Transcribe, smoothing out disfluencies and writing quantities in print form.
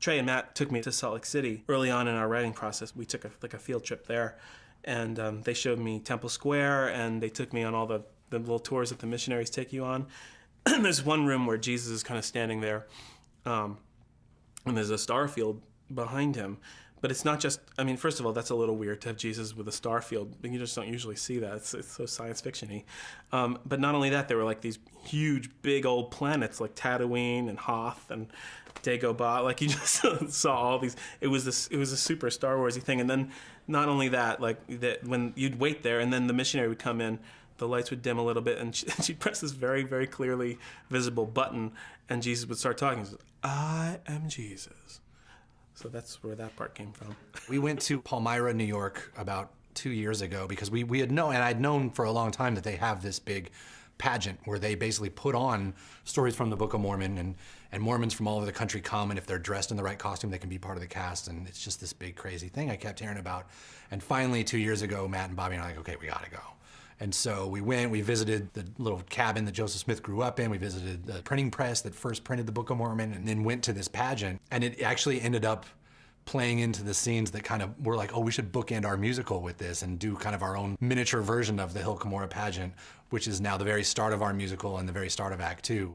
Trey and Matt took me to Salt Lake City early on in our writing process. We took a field trip there, and they showed me Temple Square, and they took me on all the little tours that the missionaries take you on. And there's one room where Jesus is kind of standing there, and there's a star field behind him. But it's not just, I mean, first of all, that's a little weird to have Jesus with a star field. You just don't usually see that. It's so science fiction-y. But not only that, there were like these huge, big old planets like Tatooine and Hoth and Dagobah. Like you just saw all these. It was a super Star Wars-y thing. And then not only that, like that when you'd wait there and then the missionary would come in, the lights would dim a little bit and she'd press this very, very clearly visible button and Jesus would start talking. He says, "I am Jesus." So that's where that part came from. We went to Palmyra, New York about 2 years ago because we had known, and I'd known for a long time that they have this big pageant where they basically put on stories from the Book of Mormon, and Mormons from all over the country come, and if they're dressed in the right costume, they can be part of the cast, and it's just this big crazy thing I kept hearing about. And finally, 2 years ago, Matt and Bobby and I were like, okay, we gotta go. And so we went, we visited the little cabin that Joseph Smith grew up in, we visited the printing press that first printed the Book of Mormon, and then went to this pageant. And it actually ended up playing into the scenes that kind of were like, oh, we should bookend our musical with this and do kind of our own miniature version of the Hill Cumorah pageant, which is now the very start of our musical and the very start of Act 2.